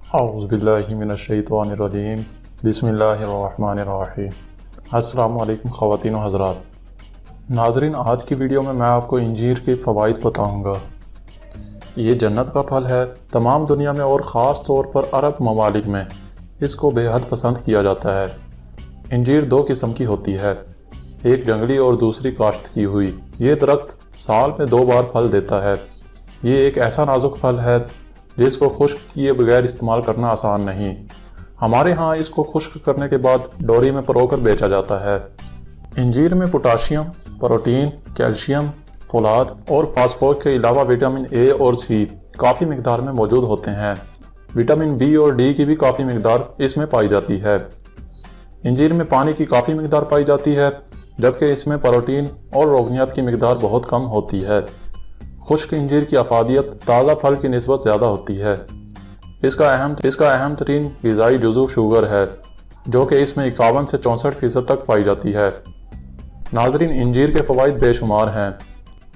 اعوذ باللہ من الشیطان الرجیم بسم اللہ الرحمن الرحیم۔ السلام علیکم خواتین و حضرات۔ ناظرین، آج کی ویڈیو میں آپ کو انجیر کے فوائد بتاؤں گا۔ یہ جنت کا پھل ہے۔ تمام دنیا میں اور خاص طور پر عرب ممالک میں اس کو بے حد پسند کیا جاتا ہے۔ انجیر دو قسم کی ہوتی ہے، ایک جنگلی اور دوسری کاشت کی ہوئی۔ یہ درخت سال میں 2 بار پھل دیتا ہے۔ یہ ایک ایسا نازک پھل ہے جس کو خشک کیے بغیر استعمال کرنا آسان نہیں۔ ہمارے ہاں اس کو خشک کرنے کے بعد ڈوری میں پرو کر بیچا جاتا ہے۔ انجیر میں پوٹاشیم، پروٹین، کیلشیم، فولاد اور فاسفورس کے علاوہ وٹامن اے اور سی کافی مقدار میں موجود ہوتے ہیں۔ وٹامن بی اور ڈی کی بھی کافی مقدار اس میں پائی جاتی ہے۔ انجیر میں پانی کی کافی مقدار پائی جاتی ہے، جبکہ اس میں پروٹین اور روغنیات کی مقدار بہت کم ہوتی ہے۔ خشک انجیر کی افادیت تازہ پھل کی نسبت زیادہ ہوتی ہے۔ اس کا اہم ترین غذائی جزو شوگر ہے، جو کہ اس میں 51 سے 64% تک پائی جاتی ہے۔ ناظرین، انجیر کے فوائد بے شمار ہیں۔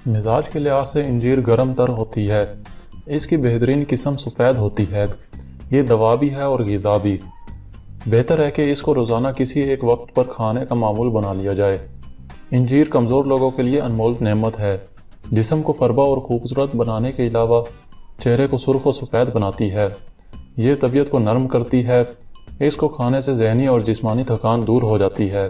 مزاج کے لحاظ سے انجیر گرم تر ہوتی ہے۔ اس کی بہترین قسم سفید ہوتی ہے۔ یہ دوا بھی ہے اور غذا بھی۔ بہتر ہے کہ اس کو روزانہ کسی ایک وقت پر کھانے کا معمول بنا لیا جائے۔ انجیر کمزور لوگوں کے لیے انمول نعمت ہے۔ جسم کو فربا اور خوبصورت بنانے کے علاوہ چہرے کو سرخ و سفید بناتی ہے۔ یہ طبیعت کو نرم کرتی ہے۔ اس کو کھانے سے ذہنی اور جسمانی تھکان دور ہو جاتی ہے۔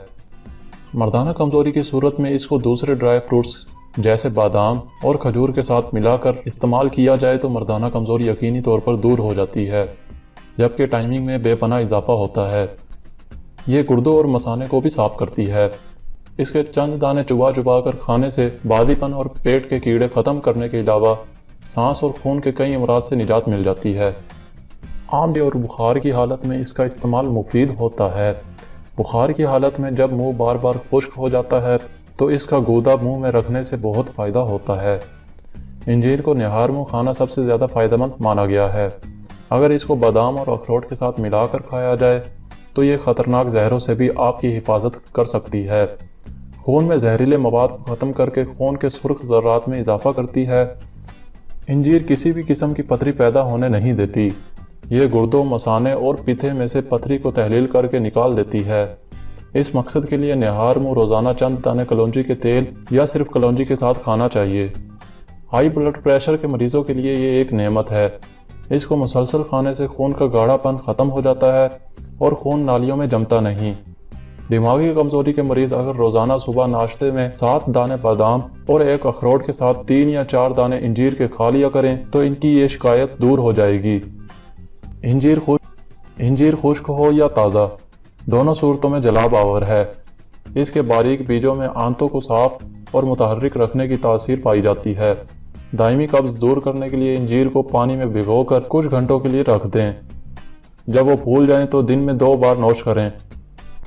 مردانہ کمزوری کی صورت میں اس کو دوسرے ڈرائی فروٹس جیسے بادام اور کھجور کے ساتھ ملا کر استعمال کیا جائے تو مردانہ کمزوری یقینی طور پر دور ہو جاتی ہے، جبکہ ٹائمنگ میں بے پناہ اضافہ ہوتا ہے۔ یہ گردوں اور مثانے کو بھی صاف کرتی ہے۔ اس کے چند دانے چبا کر کھانے سے بادی پن اور پیٹ کے کیڑے ختم کرنے کے علاوہ سانس اور خون کے کئی امراض سے نجات مل جاتی ہے۔ آملے اور بخار کی حالت میں اس کا استعمال مفید ہوتا ہے۔ بخار کی حالت میں جب منہ بار بار خشک ہو جاتا ہے تو اس کا گودا منہ میں رکھنے سے بہت فائدہ ہوتا ہے۔ انجیر کو نہار منہ کھانا سب سے زیادہ فائدہ مند مانا گیا ہے۔ اگر اس کو بادام اور اخروٹ کے ساتھ ملا کر کھایا جائے تو یہ خطرناک زہروں سے بھی آپ کی حفاظت کر سکتی ہے۔ خون میں زہریلے مواد کو ختم کر کے خون کے سرخ ذرات میں اضافہ کرتی ہے۔ انجیر کسی بھی قسم کی پتھری پیدا ہونے نہیں دیتی۔ یہ گردوں، مثانے اور پتھے میں سے پتھری کو تحلیل کر کے نکال دیتی ہے۔ اس مقصد کے لیے نہار منہ روزانہ چند دانے کلونجی کے تیل یا صرف کلونجی کے ساتھ کھانا چاہیے۔ ہائی بلڈ پریشر کے مریضوں کے لیے یہ ایک نعمت ہے۔ اس کو مسلسل کھانے سے خون کا گاڑھا پن ختم ہو جاتا ہے اور خون نالیوں میں جمتا نہیں۔ دماغی کمزوری کے مریض اگر روزانہ صبح ناشتے میں 7 دانے بادام اور 1 اخروٹ کے ساتھ 3 یا 4 دانے انجیر کے کھا لیا کریں تو ان کی یہ شکایت دور ہو جائے گی۔ انجیر خشک ہو یا تازہ، دونوں صورتوں میں جلاب آور ہے۔ اس کے باریک بیجوں میں آنتوں کو صاف اور متحرک رکھنے کی تاثیر پائی جاتی ہے۔ دائمی قبض دور کرنے کے لیے انجیر کو پانی میں بھگو کر کچھ گھنٹوں کے لیے رکھ دیں۔ جب وہ پھول جائیں تو دن میں 2 بار نوش کریں۔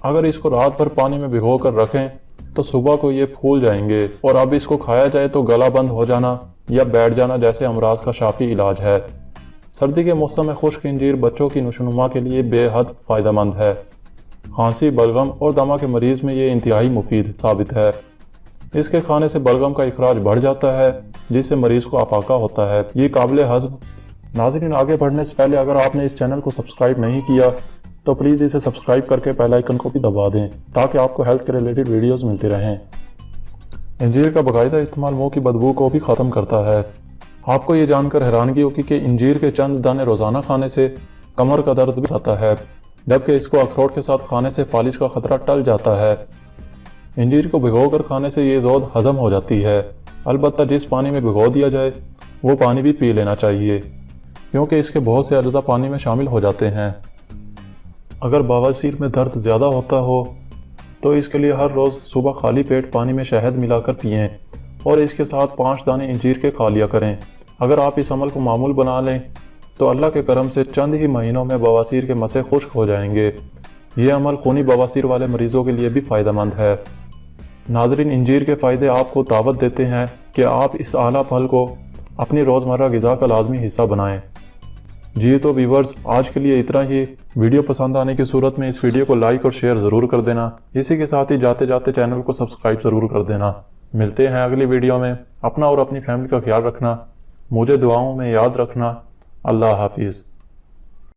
اگر اس کو رات بھر پانی میں بھگو کر رکھیں تو صبح کو یہ پھول جائیں گے، اور اب اس کو کھایا جائے تو گلا بند ہو جانا یا بیٹھ جانا جیسے امراض کا شافی علاج ہے۔ سردی کے موسم میں خشک انجیر بچوں کی نشوونما کے لیے بے حد فائدہ مند ہے۔ کھانسی، بلغم اور دمہ کے مریض میں یہ انتہائی مفید ثابت ہے۔ اس کے کھانے سے بلغم کا اخراج بڑھ جاتا ہے، جس سے مریض کو افاقہ ہوتا ہے۔ یہ قابل ہضم۔ ناظرین، آگے بڑھنے سے پہلے اگر آپ نے اس چینل کو سبسکرائب نہیں کیا تو پلیز اسے سبسکرائب کر کے بیل آئیکن کو بھی دبا دیں تاکہ آپ کو ہیلتھ کے ریلیٹڈ ویڈیوز ملتی رہیں۔ انجیر کا باقاعدہ استعمال منہ کی بدبو کو بھی ختم کرتا ہے۔ آپ کو یہ جان کر حیرانگی ہوگی کہ انجیر کے چند دانے روزانہ کھانے سے کمر کا درد بھی جاتا ہے، جبکہ اس کو اخروٹ کے ساتھ کھانے سے فالج کا خطرہ ٹل جاتا ہے۔ انجیر کو بھگو کر کھانے سے یہ زود ہضم ہو جاتی ہے، البتہ جس پانی میں بھگو دیا جائے وہ پانی بھی پی لینا چاہیے، کیونکہ اس کے بہت سے اجزاء پانی میں شامل ہو جاتے ہیں۔ اگر بواسیر میں درد زیادہ ہوتا ہو تو اس کے لیے ہر روز صبح خالی پیٹ پانی میں شہد ملا کر پئیں اور اس کے ساتھ 5 دانے انجیر کے کھا لیا کریں۔ اگر آپ اس عمل کو معمول بنا لیں تو اللہ کے کرم سے چند ہی مہینوں میں بواسیر کے مسے خشک ہو جائیں گے۔ یہ عمل خونی بواسیر والے مریضوں کے لیے بھی فائدہ مند ہے۔ ناظرین، انجیر کے فائدے آپ کو دعوت دیتے ہیں کہ آپ اس اعلیٰ پھل کو اپنی روزمرہ غذا کا لازمی حصہ بنائیں۔ جی تو ویورز، آج کے لیے اتنا ہی۔ ویڈیو پسند آنے کی صورت میں اس ویڈیو کو لائک اور شیئر ضرور کر دینا۔ اسی کے ساتھ ہی جاتے جاتے چینل کو سبسکرائب ضرور کر دینا۔ ملتے ہیں اگلی ویڈیو میں۔ اپنا اور اپنی فیملی کا خیال رکھنا، مجھے دعاؤں میں یاد رکھنا۔ اللہ حافظ۔